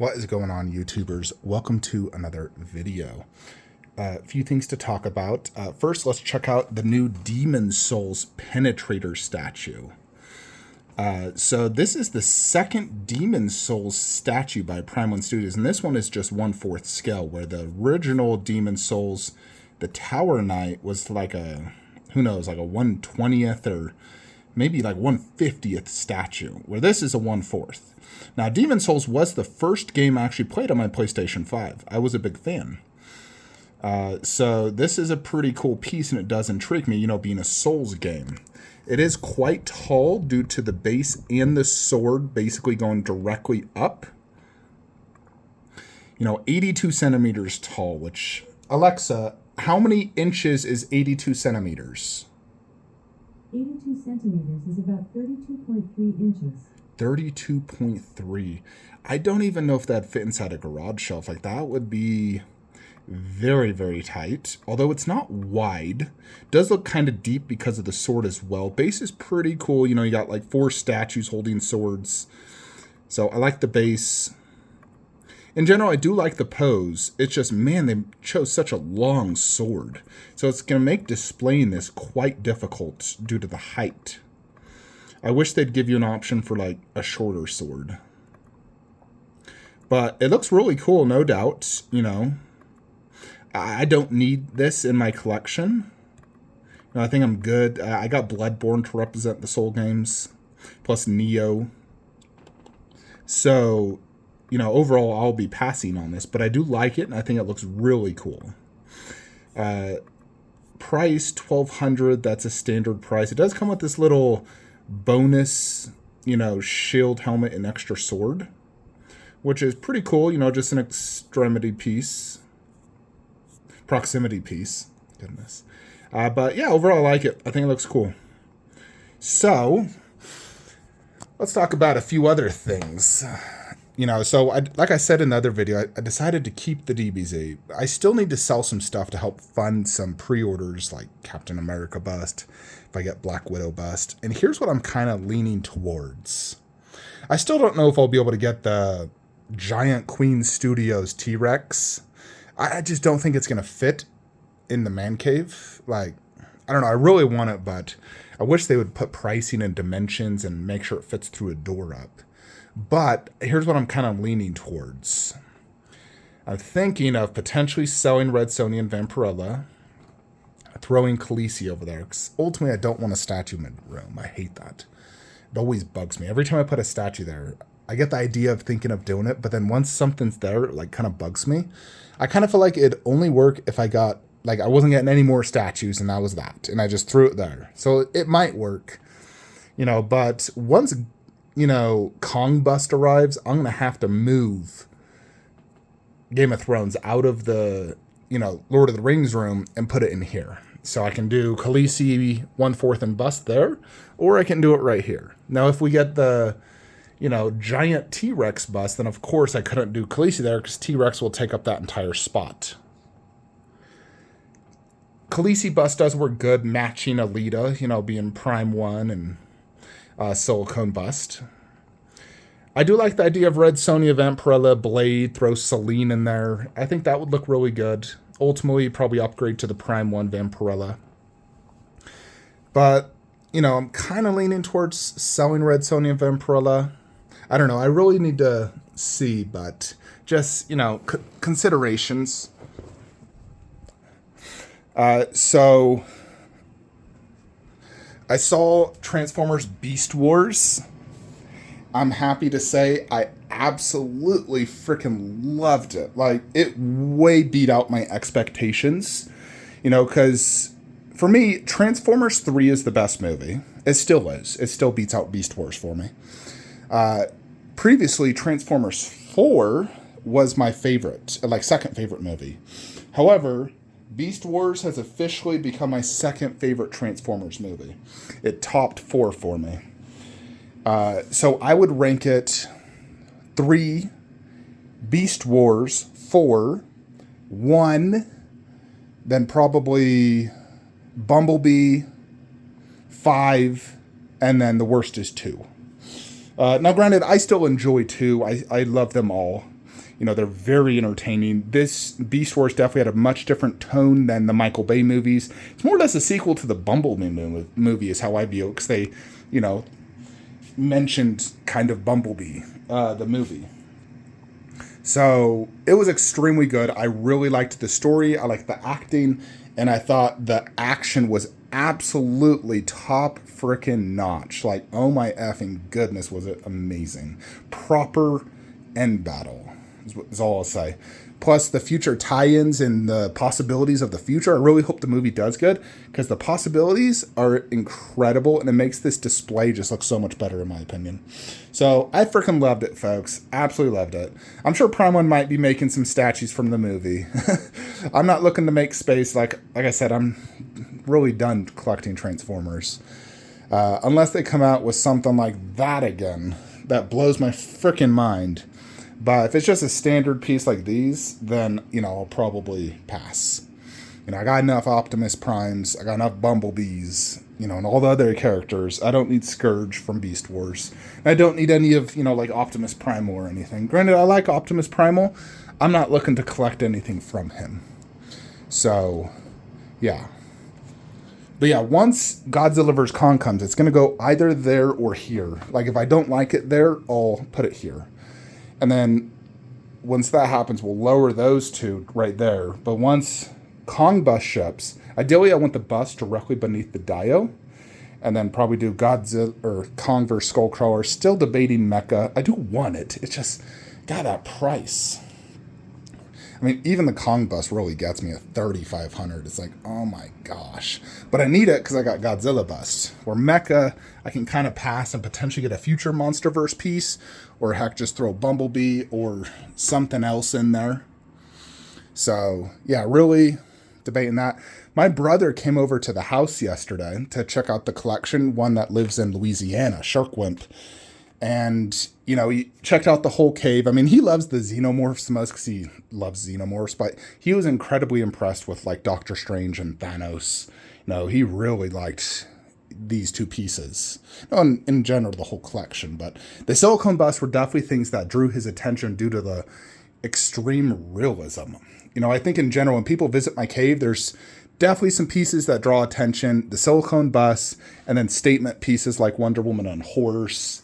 What is going on, YouTubers? Welcome to another video. A few things to talk about. First, let's check out the new Demon Souls Penetrator statue. So this is the second Demon Souls statue by Prime 1 Studios, and this one is just 1/4 scale, where the original Demon Souls, the Tower Knight, was like a, who knows, like a 1/20th or maybe like 1/50th statue, where this is a 1/4. Now, Demon Souls was the first game I actually played on my PlayStation 5. I was a big fan. So this is a pretty cool piece, and it does intrigue me, being a Souls game. It is quite tall due to the base and the sword basically going directly up. 82 centimeters tall, which, Alexa, how many inches is 82 centimeters? 82 centimeters is about 32.3 inches. 32.3. I don't even know if that'd fit inside a garage shelf. Like, that would be very, very tight. Although it's not wide. It does look kind of deep because of the sword as well. Base is pretty cool. You got like 4 statues holding swords. So I like the base. In general, I do like the pose. It's just, man, they chose such a long sword. So it's going to make displaying this quite difficult due to the height. I wish they'd give you an option for like a shorter sword. But it looks really cool, no doubt. I don't need this in my collection. I think I'm good. I got Bloodborne to represent the Soul games, plus Neo. So, overall, I'll be passing on this. But I do like it, and I think it looks really cool. Price, $1,200. That's a standard price. It does come with this little bonus, shield, helmet, and extra sword, which is pretty cool. Just an extremity piece, proximity piece. Goodness. But yeah, overall, I like it. I think it looks cool. So let's talk about a few other things. So like I said in the other video, I decided to keep the DBZ. I still need to sell some stuff to help fund some pre-orders like Captain America bust, if I get Black Widow bust. And here's what I'm kind of leaning towards. I still don't know if I'll be able to get the Giant Queen Studios T-Rex. I just don't think it's going to fit in the man cave. Like, I don't know. I really want it, but I wish they would put pricing and dimensions and make sure it fits through a door up. But here's what I'm kind of leaning towards. I'm thinking of potentially selling Red Sonja and Vampirella, throwing Khaleesi over there, because ultimately I don't want a statue in my room. I hate that. It always bugs me. Every time I put a statue there, I get the idea of thinking of doing it, but then once something's there, it kind of bugs me. I kind of feel like it'd only work if I got, I wasn't getting any more statues, and that was that, and I just threw it there. So it might work, but once Kong Bust arrives, I'm going to have to move Game of Thrones out of the, Lord of the Rings room and put it in here. So I can do Khaleesi 1/4 and bust there, or I can do it right here. Now, if we get the, giant T-Rex bust, then of course I couldn't do Khaleesi there because T-Rex will take up that entire spot. Khaleesi bust does work good matching Alita, being Prime 1 and silicone bust. I do like the idea of Red Sonja, Vampirella, Blade, throw Celine in there. I think that would look really good. Ultimately, probably upgrade to the Prime 1 Vampirella. But, I'm kind of leaning towards selling Red Sonja and Vampirella. I don't know. I really need to see, but just, considerations. So I saw Transformers Beast Wars. I'm happy to say I absolutely freaking loved it. It way beat out my expectations. Because for me, Transformers 3 is the best movie. It still is. It still beats out Beast Wars for me. Previously, Transformers 4 was my favorite, second favorite movie. However, Beast Wars has officially become my second favorite Transformers movie. It topped 4 for me. So I would rank it 3, Beast Wars, 4, 1, then probably Bumblebee, 5, and then the worst is 2. Now, granted, I still enjoy 2. I love them all. They're very entertaining. This Beast Wars definitely had a much different tone than the Michael Bay movies. It's more or less a sequel to the Bumblebee movie is how I view it, because they, mentioned kind of Bumblebee, the movie. So it was extremely good. I really liked the story. I liked the acting. And I thought the action was absolutely top freaking notch. Like, oh my effing goodness, was it amazing. Proper end battle is all I'll say. Plus the future tie-ins and the possibilities of the future. I really hope the movie does good, because the possibilities are incredible, and it makes this display just look so much better in my opinion. So I freaking loved it, folks. Absolutely loved it. I'm sure Prime One might be making some statues from the movie. I'm not looking to make space. Like I said, I'm really done collecting Transformers. Unless they come out with something like that again. That blows my freaking mind. But if it's just a standard piece like these, then, I'll probably pass. I got enough Optimus Primes. I got enough Bumblebees, and all the other characters. I don't need Scourge from Beast Wars. And I don't need any of, like Optimus Primal or anything. Granted, I like Optimus Primal. I'm not looking to collect anything from him. So, yeah. But yeah, once Godzilla vs. Kong comes, it's going to go either there or here. Like, if I don't like it there, I'll put it here. And then once that happens, we'll lower those two right there. But once Kong bus ships, ideally I want the bus directly beneath the Dio. And then probably do Godzilla or Kong vs. Skullcrawler. Still debating Mecha. I do want it. It's just, God, that price. I mean, even the Kong bus really gets me at $3,500. It's like, oh my gosh. But I need it because I got Godzilla bust. Where Mecha, I can kind of pass and potentially get a future MonsterVerse piece. Or heck, just throw Bumblebee or something else in there. So, yeah, really debating that. My brother came over to the house yesterday to check out the collection, one that lives in Louisiana, Sharkwimp. And, he checked out the whole cave. I mean, he loves the Xenomorphs the most because he loves Xenomorphs, but he was incredibly impressed with, like, Doctor Strange and Thanos. He really liked these two pieces. In general, the whole collection. But the silicone busts were definitely things that drew his attention due to the extreme realism. I think in general, when people visit my cave, there's definitely some pieces that draw attention. The silicone busts, and then statement pieces like Wonder Woman on horse,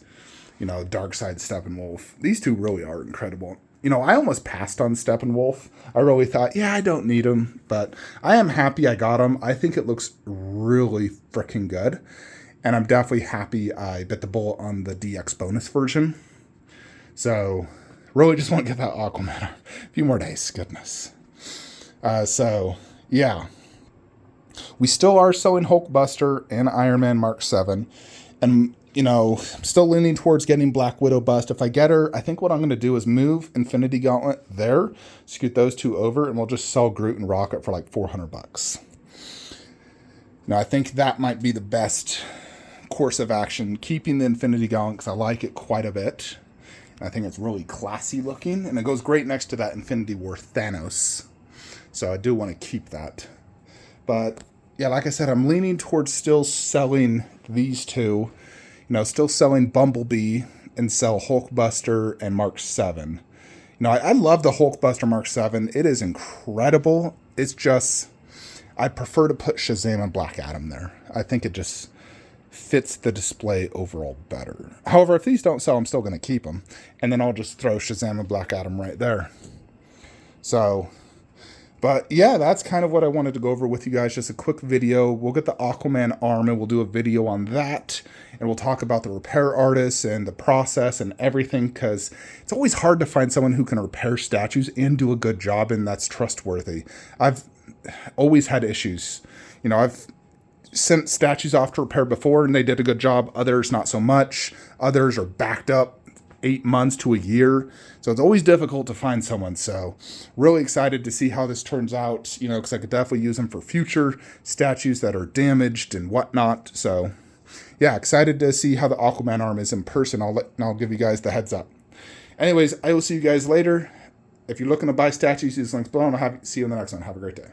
Darkseid, Steppenwolf. These two really are incredible. I almost passed on Steppenwolf. I really thought, yeah, I don't need him. But I am happy I got him. I think it looks really freaking good. And I'm definitely happy I bit the bullet on the DX bonus version. So, really just want to get that Aquaman a few more days. Goodness. So, yeah. We still are selling Hulkbuster and Iron Man Mark 7. And I'm still leaning towards getting Black Widow bust. If I get her, I think what I'm going to do is move Infinity Gauntlet there, scoot those two over, and we'll just sell Groot and Rocket for like $400. Now, I think that might be the best course of action, keeping the Infinity Gauntlet because I like it quite a bit. And I think it's really classy looking, and it goes great next to that Infinity War Thanos. So I do want to keep that. But yeah, like I said, I'm leaning towards still selling these two. Still selling Bumblebee and sell Hulkbuster and Mark 7. I love the Hulkbuster Mark 7. It is incredible. It's just, I prefer to put Shazam and Black Adam there. I think it just fits the display overall better. However, if these don't sell, I'm still going to keep them. And then I'll just throw Shazam and Black Adam right there. So, but yeah, that's kind of what I wanted to go over with you guys. Just a quick video. We'll get the Aquaman arm and we'll do a video on that. And we'll talk about the repair artists and the process and everything, because it's always hard to find someone who can repair statues and do a good job, and that's trustworthy. I've always had issues. I've sent statues off to repair before and they did a good job. Others, not so much. Others are backed up 8 months to a year. So it's always difficult to find someone. So really excited to see how this turns out, because I could definitely use them for future statues that are damaged and whatnot. So yeah, excited to see how the Aquaman arm is in person. I'll give you guys the heads up. Anyways, I will see you guys later. If you're looking to buy statues, use links below, and I'll see you in the next one. Have a great day.